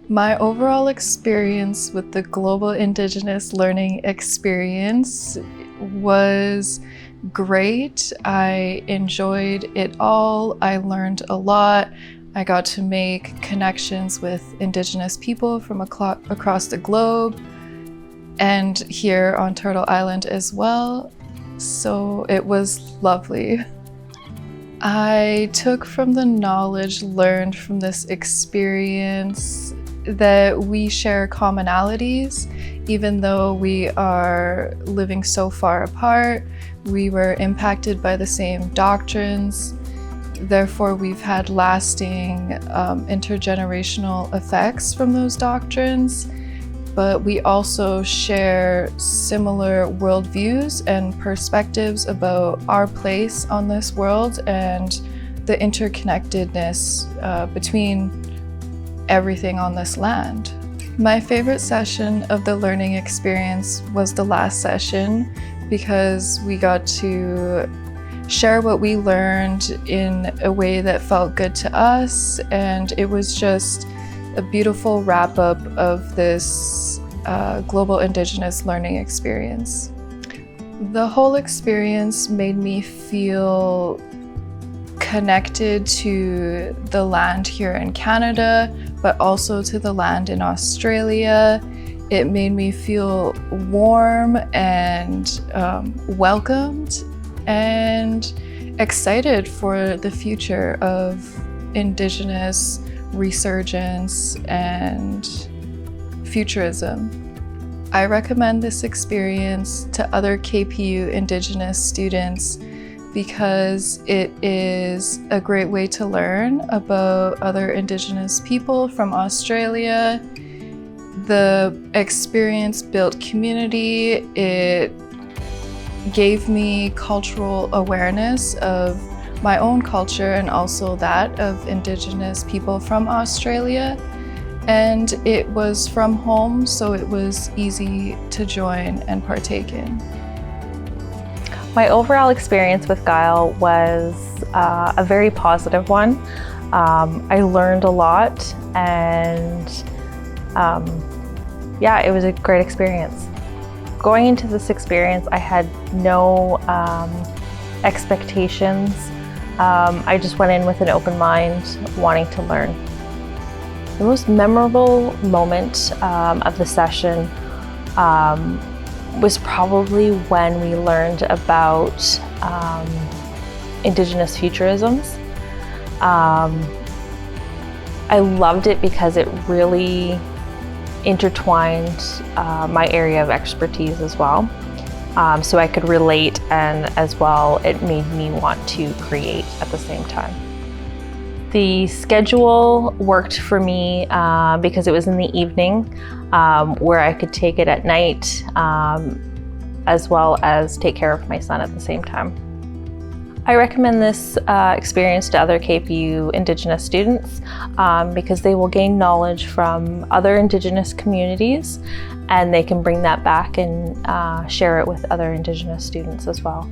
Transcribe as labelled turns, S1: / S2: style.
S1: My overall experience with the Global Indigenous Learning Experience was great. I enjoyed it all. I learned a lot. I got to make connections with Indigenous people from across the globe and here on Turtle Island as well. So it was lovely. I took from the knowledge learned from this experience that we share commonalities. Even though we are living so far apart, we were impacted by the same doctrines. Therefore, we've had lasting intergenerational effects from those doctrines. But we also share similar worldviews and perspectives about our place on this world and the interconnectedness between everything on this land. My favorite session of the learning experience was the last session because we got to share what we learned in a way that felt good to us, and it was just a beautiful wrap-up of this Global Indigenous Learning Experience. The whole experience made me feel connected to the land here in Canada, but also to the land in Australia. It made me feel warm and welcomed and excited for the future of Indigenous resurgence and futurism. I recommend this experience to other KPU Indigenous students because it is a great way to learn about other Indigenous people from Australia. The experience built community. It gave me cultural awareness of my own culture and also that of Indigenous people from Australia. And it was from home, so it was easy to join and partake in.
S2: My overall experience with GILE was a very positive one. I learned a lot, and yeah, it was a great experience. Going into this experience, I had no expectations. I just went in with an open mind, wanting to learn. The most memorable moment of the session was probably when we learned about Indigenous futurisms. I loved it because it really intertwined my area of expertise as well. So I could relate, and as well, it made me want to create at the same time. The schedule worked for me because it was in the evening, where I could take it at night, as well as take care of my son at the same time. I recommend this experience to other KPU Indigenous students because they will gain knowledge from other Indigenous communities, and they can bring that back and share it with other Indigenous students as well.